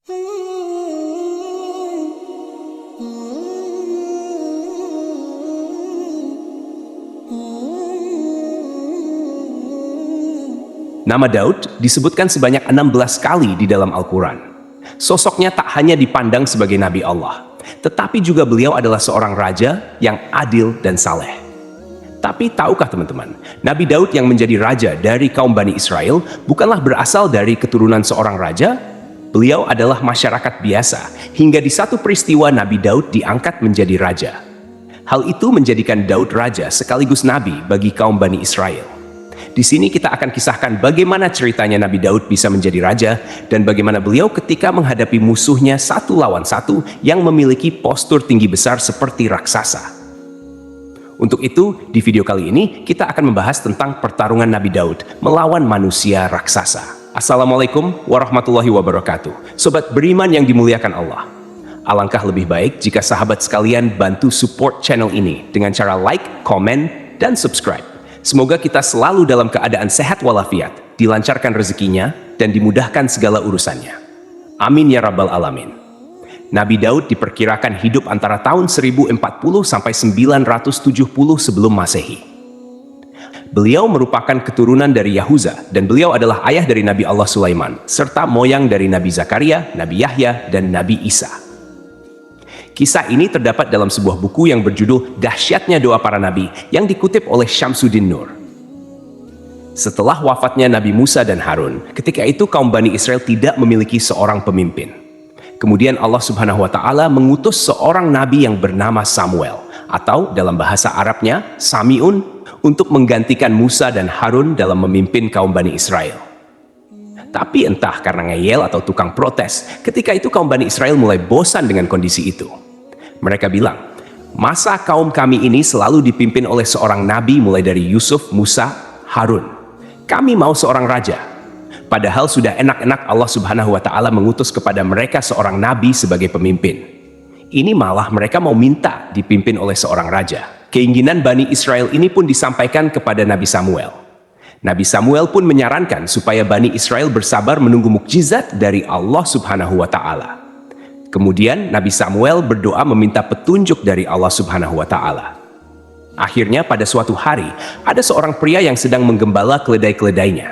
Nama Daud disebutkan sebanyak 16 kali di dalam Al-Quran. Sosoknya tak hanya dipandang sebagai Nabi Allah, tetapi juga beliau adalah seorang raja yang adil dan saleh. Tapi tahukah teman-teman, Nabi Daud yang menjadi raja dari kaum Bani Israel bukanlah berasal dari keturunan seorang raja? Beliau adalah masyarakat biasa, hingga di satu peristiwa Nabi Daud diangkat menjadi raja. Hal itu menjadikan Daud raja sekaligus nabi bagi kaum Bani Israel. Di sini kita akan kisahkan bagaimana ceritanya Nabi Daud bisa menjadi raja dan bagaimana beliau ketika menghadapi musuhnya satu lawan satu yang memiliki postur tinggi besar seperti raksasa. Untuk itu, di video kali ini kita akan membahas tentang pertarungan Nabi Daud melawan manusia raksasa. Assalamualaikum warahmatullahi wabarakatuh. Sobat beriman yang dimuliakan Allah. Alangkah lebih baik jika sahabat sekalian bantu support channel ini dengan cara like, komen, dan subscribe. Semoga kita selalu dalam keadaan sehat walafiat, dilancarkan rezekinya, dan dimudahkan segala urusannya. Amin ya rabbal alamin. Nabi Daud diperkirakan hidup antara tahun 1040 sampai 970 sebelum Masehi. Beliau merupakan keturunan dari Yahuza, dan beliau adalah ayah dari Nabi Allah Sulaiman, serta moyang dari Nabi Zakaria, Nabi Yahya, dan Nabi Isa. Kisah ini terdapat dalam sebuah buku yang berjudul Dahsyatnya Doa Para Nabi yang dikutip oleh Syamsuddin Nur. Setelah wafatnya Nabi Musa dan Harun, ketika itu kaum Bani Israel tidak memiliki seorang pemimpin. Kemudian Allah Subhanahu wa Ta'ala mengutus seorang nabi yang bernama Samuel, atau dalam bahasa Arabnya Sami'un, untuk menggantikan Musa dan Harun dalam memimpin kaum Bani Israel. Tapi entah karena ngeyel atau tukang protes, ketika itu kaum Bani Israel mulai bosan dengan kondisi itu. Mereka bilang, masa kaum kami ini selalu dipimpin oleh seorang nabi mulai dari Yusuf, Musa, Harun. Kami mau seorang raja. Padahal sudah enak-enak Allah Subhanahu wa Ta'ala mengutus kepada mereka seorang nabi sebagai pemimpin. Ini malah mereka mau minta dipimpin oleh seorang raja. Keinginan Bani Israel ini pun disampaikan kepada Nabi Samuel. Nabi Samuel pun menyarankan supaya Bani Israel bersabar menunggu mukjizat dari Allah Subhanahu wa Ta'ala. Kemudian Nabi Samuel berdoa meminta petunjuk dari Allah Subhanahu wa Ta'ala. Akhirnya pada suatu hari, ada seorang pria yang sedang menggembala keledai-keledainya.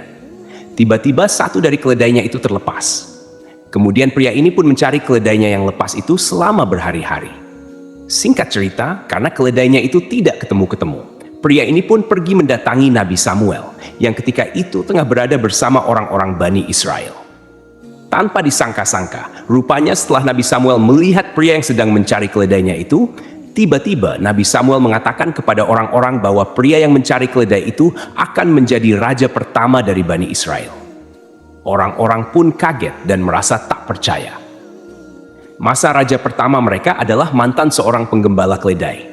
Tiba-tiba satu dari keledainya itu terlepas. Kemudian pria ini pun mencari keledainya yang lepas itu selama berhari-hari. Singkat cerita, karena keledainya itu tidak ketemu-ketemu, pria ini pun pergi mendatangi Nabi Samuel, yang ketika itu tengah berada bersama orang-orang Bani Israel. Tanpa disangka-sangka, rupanya setelah Nabi Samuel melihat pria yang sedang mencari keledainya itu, tiba-tiba Nabi Samuel mengatakan kepada orang-orang bahwa pria yang mencari keledai itu akan menjadi raja pertama dari Bani Israel. Orang-orang pun kaget dan merasa tak percaya. Masa raja pertama mereka adalah mantan seorang penggembala keledai.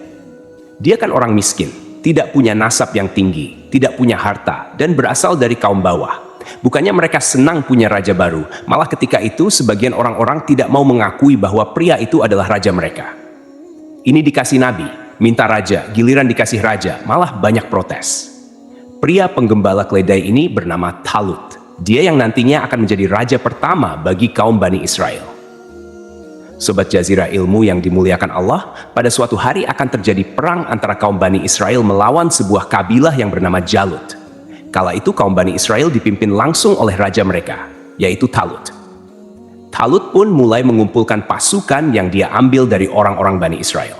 Dia kan orang miskin, tidak punya nasab yang tinggi, tidak punya harta, dan berasal dari kaum bawah. Bukannya mereka senang punya raja baru, malah ketika itu sebagian orang-orang tidak mau mengakui bahwa pria itu adalah raja mereka. Ini dikasih nabi, minta raja, giliran dikasih raja, malah banyak protes. Pria penggembala keledai ini bernama Talut. Dia yang nantinya akan menjadi raja pertama bagi kaum Bani Israel. Sobat Jazirah Ilmu yang dimuliakan Allah, pada suatu hari akan terjadi perang antara kaum Bani Israel melawan sebuah kabilah yang bernama Jalut. Kala itu kaum Bani Israel dipimpin langsung oleh raja mereka, yaitu Talut. Talut pun mulai mengumpulkan pasukan yang dia ambil dari orang-orang Bani Israel.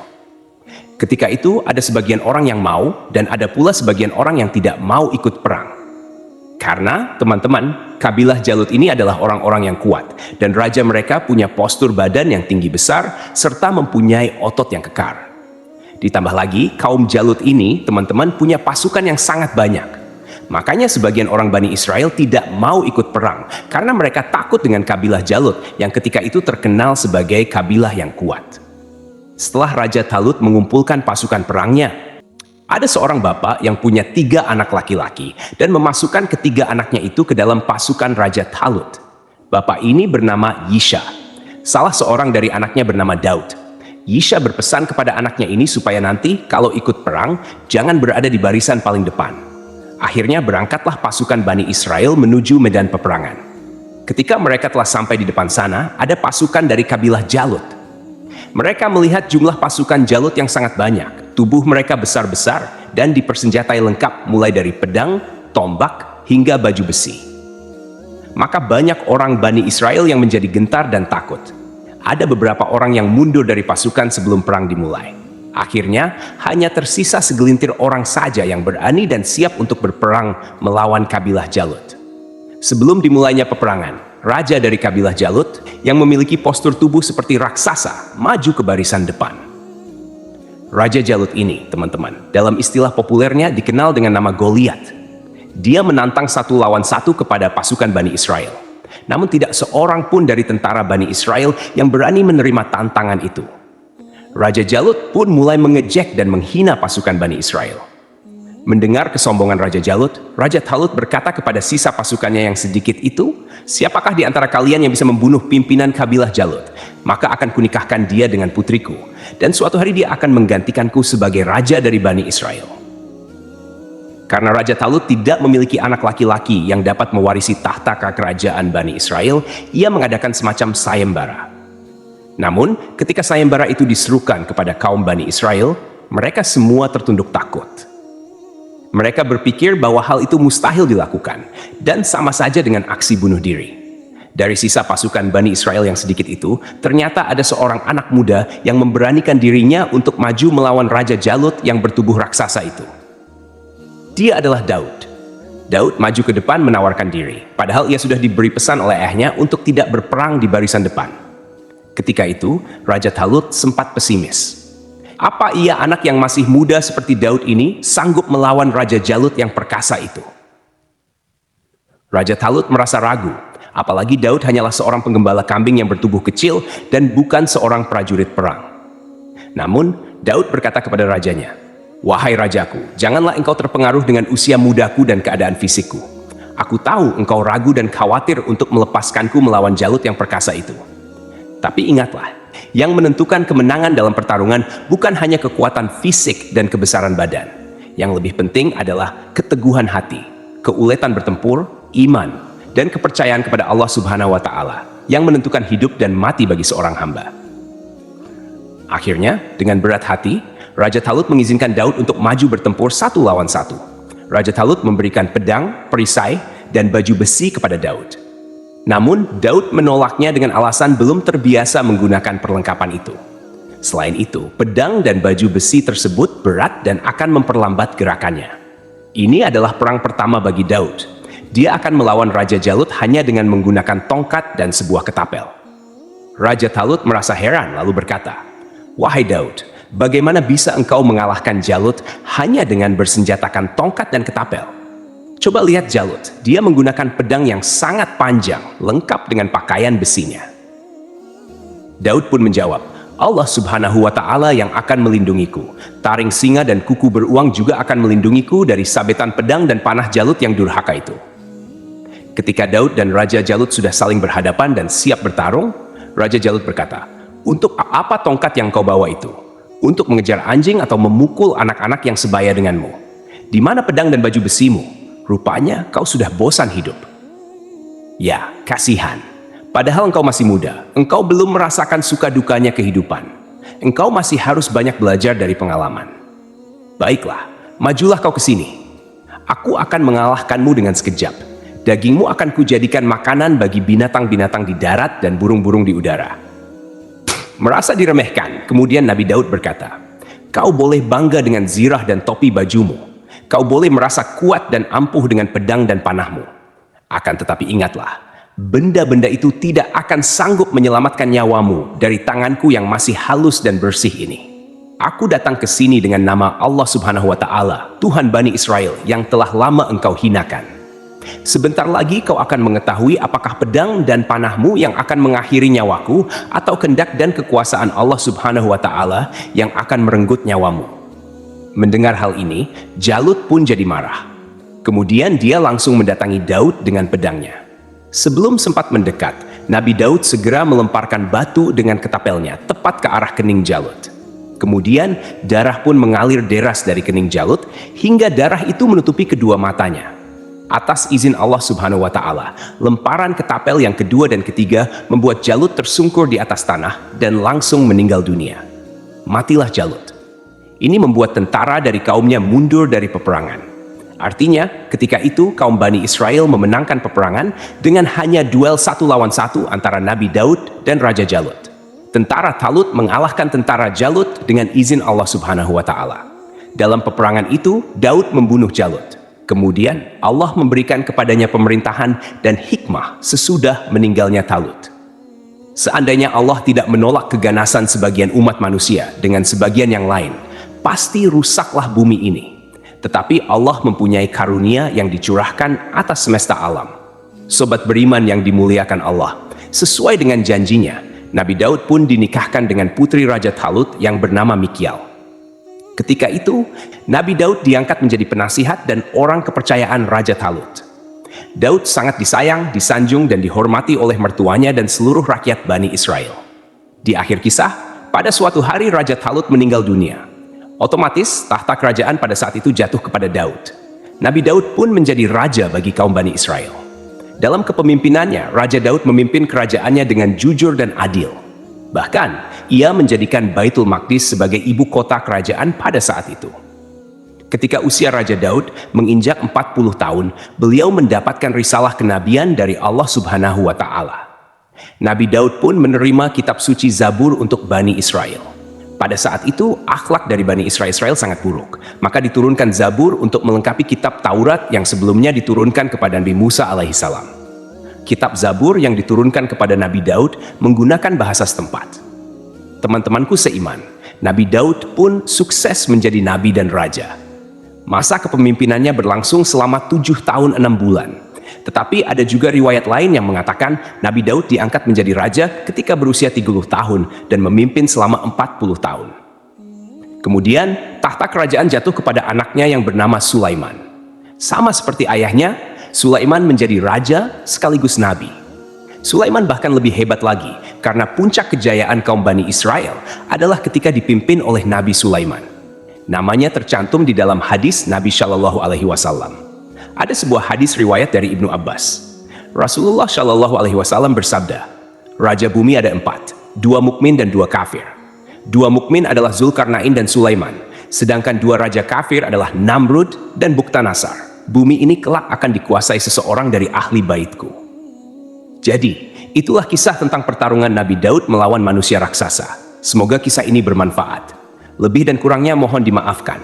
Ketika itu ada sebagian orang yang mau dan ada pula sebagian orang yang tidak mau ikut perang. Karena teman-teman, kabilah Jalut ini adalah orang-orang yang kuat dan raja mereka punya postur badan yang tinggi besar serta mempunyai otot yang kekar. Ditambah lagi, kaum Jalut ini teman-teman punya pasukan yang sangat banyak. Makanya sebagian orang Bani Israel tidak mau ikut perang karena mereka takut dengan kabilah Jalut yang ketika itu terkenal sebagai kabilah yang kuat. Setelah Raja Talut mengumpulkan pasukan perangnya, ada seorang bapak yang punya 3 anak laki-laki dan memasukkan ketiga anaknya itu ke dalam pasukan Raja Talut. Bapak ini bernama Yisha. Salah seorang dari anaknya bernama Daud. Yisha berpesan kepada anaknya ini supaya nanti kalau ikut perang jangan berada di barisan paling depan. Akhirnya berangkatlah pasukan Bani Israel menuju medan peperangan. Ketika mereka telah sampai di depan sana, ada pasukan dari kabilah Jalut. Mereka melihat jumlah pasukan Jalut yang sangat banyak. Tubuh mereka besar-besar dan dipersenjatai lengkap mulai dari pedang, tombak, hingga baju besi. Maka banyak orang Bani Israel yang menjadi gentar dan takut. Ada beberapa orang yang mundur dari pasukan sebelum perang dimulai. Akhirnya, hanya tersisa segelintir orang saja yang berani dan siap untuk berperang melawan kabilah Jalut. Sebelum dimulainya peperangan, raja dari kabilah Jalut yang memiliki postur tubuh seperti raksasa maju ke barisan depan. Raja Jalut ini, teman-teman, dalam istilah populernya dikenal dengan nama Goliat. Dia menantang 1 lawan 1 kepada pasukan Bani Israel. Namun tidak seorang pun dari tentara Bani Israel yang berani menerima tantangan itu. Raja Jalut pun mulai mengejek dan menghina pasukan Bani Israel. Mendengar kesombongan Raja Jalut, Raja Talut berkata kepada sisa pasukannya yang sedikit itu, "Siapakah di antara kalian yang bisa membunuh pimpinan kabilah Jalut? Maka akan kunikahkan dia dengan putriku, dan suatu hari dia akan menggantikanku sebagai raja dari Bani Israel." Karena Raja Talut tidak memiliki anak laki-laki yang dapat mewarisi tahta kerajaan Bani Israel, ia mengadakan semacam sayembara. Namun, ketika sayembara itu diserukan kepada kaum Bani Israel, mereka semua tertunduk takut. Mereka berpikir bahwa hal itu mustahil dilakukan, dan sama saja dengan aksi bunuh diri. Dari sisa pasukan Bani Israel yang sedikit itu, ternyata ada seorang anak muda yang memberanikan dirinya untuk maju melawan Raja Jalut yang bertubuh raksasa itu. Dia adalah Daud. Daud maju ke depan menawarkan diri, padahal ia sudah diberi pesan oleh ayahnya untuk tidak berperang di barisan depan. Ketika itu, Raja Talut sempat pesimis. Apa ia anak yang masih muda seperti Daud ini sanggup melawan Raja Jalut yang perkasa itu? Raja Talut merasa ragu, apalagi Daud hanyalah seorang penggembala kambing yang bertubuh kecil dan bukan seorang prajurit perang. Namun, Daud berkata kepada rajanya, "Wahai rajaku, janganlah engkau terpengaruh dengan usia mudaku dan keadaan fisikku. Aku tahu engkau ragu dan khawatir untuk melepaskanku melawan Jalut yang perkasa itu. Tapi ingatlah, yang menentukan kemenangan dalam pertarungan bukan hanya kekuatan fisik dan kebesaran badan. Yang lebih penting adalah keteguhan hati, keuletan bertempur, iman, dan kepercayaan kepada Allah Subhanahu wa Ta'ala yang menentukan hidup dan mati bagi seorang hamba." Akhirnya, dengan berat hati, Raja Talut mengizinkan Daud untuk maju bertempur 1 lawan 1. Raja Talut memberikan pedang, perisai, dan baju besi kepada Daud. Namun, Daud menolaknya dengan alasan belum terbiasa menggunakan perlengkapan itu. Selain itu, pedang dan baju besi tersebut berat dan akan memperlambat gerakannya. Ini adalah perang pertama bagi Daud. Dia akan melawan Raja Jalut hanya dengan menggunakan tongkat dan sebuah ketapel. Raja Talut merasa heran lalu berkata, "Wahai Daud, bagaimana bisa engkau mengalahkan Jalut hanya dengan bersenjatakan tongkat dan ketapel? Coba lihat Jalut, dia menggunakan pedang yang sangat panjang, lengkap dengan pakaian besinya." Daud pun menjawab, "Allah Subhanahu wa Ta'ala yang akan melindungiku. Taring singa dan kuku beruang juga akan melindungiku dari sabetan pedang dan panah Jalut yang durhaka itu." Ketika Daud dan Raja Jalut sudah saling berhadapan dan siap bertarung, Raja Jalut berkata, "Untuk apa tongkat yang kau bawa itu? Untuk mengejar anjing atau memukul anak-anak yang sebaya denganmu? Di mana pedang dan baju besimu? Rupanya kau sudah bosan hidup." Ya, kasihan. Padahal engkau masih muda, engkau belum merasakan suka dukanya kehidupan. Engkau masih harus banyak belajar dari pengalaman. Baiklah, majulah kau ke sini. Aku akan mengalahkanmu dengan sekejap. Dagingmu akan kujadikan makanan bagi binatang-binatang di darat dan burung-burung di udara. Merasa diremehkan, kemudian Nabi Daud berkata, "Kau boleh bangga dengan zirah dan topi bajumu. Kau boleh merasa kuat dan ampuh dengan pedang dan panahmu. Akan tetapi ingatlah, benda-benda itu tidak akan sanggup menyelamatkan nyawamu dari tanganku yang masih halus dan bersih ini. Aku datang ke sini dengan nama Allah Subhanahu wa Ta'ala, Tuhan Bani Israel yang telah lama engkau hinakan. Sebentar lagi kau akan mengetahui apakah pedang dan panahmu yang akan mengakhiri nyawaku atau kehendak dan kekuasaan Allah Subhanahu wa Ta'ala yang akan merenggut nyawamu." Mendengar hal ini, Jalut pun jadi marah. Kemudian dia langsung mendatangi Daud dengan pedangnya. Sebelum sempat mendekat, Nabi Daud segera melemparkan batu dengan ketapelnya tepat ke arah kening Jalut. Kemudian darah pun mengalir deras dari kening Jalut hingga darah itu menutupi kedua matanya. Atas izin Allah Subhanahu wa Ta'ala, lemparan ketapel yang kedua dan ketiga membuat Jalut tersungkur di atas tanah dan langsung meninggal dunia. Matilah Jalut. Ini membuat tentara dari kaumnya mundur dari peperangan. Artinya, ketika itu kaum Bani Israel memenangkan peperangan dengan hanya duel 1 lawan 1 antara Nabi Daud dan Raja Jalut. Tentara Talut mengalahkan tentara Jalut dengan izin Allah Subhanahu wa Ta'ala. Dalam peperangan itu, Daud membunuh Jalut. Kemudian, Allah memberikan kepadanya pemerintahan dan hikmah sesudah meninggalnya Talut. Seandainya Allah tidak menolak keganasan sebagian umat manusia dengan sebagian yang lain, pasti rusaklah bumi ini. Tetapi Allah mempunyai karunia yang dicurahkan atas semesta alam. Sobat beriman yang dimuliakan Allah, sesuai dengan janjinya, Nabi Daud pun dinikahkan dengan putri Raja Talut yang bernama Mikial. Ketika itu, Nabi Daud diangkat menjadi penasihat dan orang kepercayaan Raja Talut. Daud sangat disayang, disanjung, dan dihormati oleh mertuanya dan seluruh rakyat Bani Israel. Di akhir kisah, pada suatu hari Raja Talut meninggal dunia. Otomatis, tahta kerajaan pada saat itu jatuh kepada Daud. Nabi Daud pun menjadi raja bagi kaum Bani Israel. Dalam kepemimpinannya, Raja Daud memimpin kerajaannya dengan jujur dan adil. Bahkan, ia menjadikan Baitul Maqdis sebagai ibu kota kerajaan pada saat itu. Ketika usia Raja Daud menginjak 40 tahun, beliau mendapatkan risalah kenabian dari Allah Subhanahu wa Ta'ala. Nabi Daud pun menerima kitab suci Zabur untuk Bani Israel. Pada saat itu, akhlak dari Bani Israel sangat buruk. Maka diturunkan Zabur untuk melengkapi kitab Taurat yang sebelumnya diturunkan kepada Nabi Musa alaihissalam. Kitab Zabur yang diturunkan kepada Nabi Daud menggunakan bahasa setempat. Teman-temanku seiman, Nabi Daud pun sukses menjadi nabi dan raja. Masa kepemimpinannya berlangsung selama 7 tahun 6 bulan. Tetapi ada juga riwayat lain yang mengatakan Nabi Daud diangkat menjadi raja ketika berusia 30 tahun dan memimpin selama 40 tahun. Kemudian, tahta kerajaan jatuh kepada anaknya yang bernama Sulaiman. Sama seperti ayahnya, Sulaiman menjadi raja sekaligus nabi. Sulaiman bahkan lebih hebat lagi karena puncak kejayaan kaum Bani Israel adalah ketika dipimpin oleh Nabi Sulaiman. Namanya tercantum di dalam hadis Nabi Shallallahu Alaihi Wasallam. Ada sebuah hadis riwayat dari Ibnu Abbas. Rasulullah Shallallahu Alaihi Wasallam bersabda, Raja bumi ada 4, 2 mukmin dan 2 kafir. 2 mukmin adalah Zulkarnain dan Sulaiman, sedangkan 2 raja kafir adalah Namrud dan Buktanasar. Bumi ini kelak akan dikuasai seseorang dari ahli baitku. Jadi, itulah kisah tentang pertarungan Nabi Daud melawan manusia raksasa. Semoga kisah ini bermanfaat. Lebih dan kurangnya mohon dimaafkan.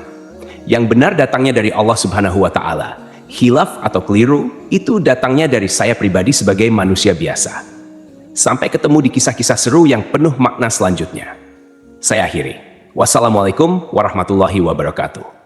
Yang benar datangnya dari Allah Subhanahu wa Ta'ala. Khilaf atau keliru itu datangnya dari saya pribadi sebagai manusia biasa. Sampai ketemu di kisah-kisah seru yang penuh makna selanjutnya. Saya akhiri. Wassalamualaikum warahmatullahi wabarakatuh.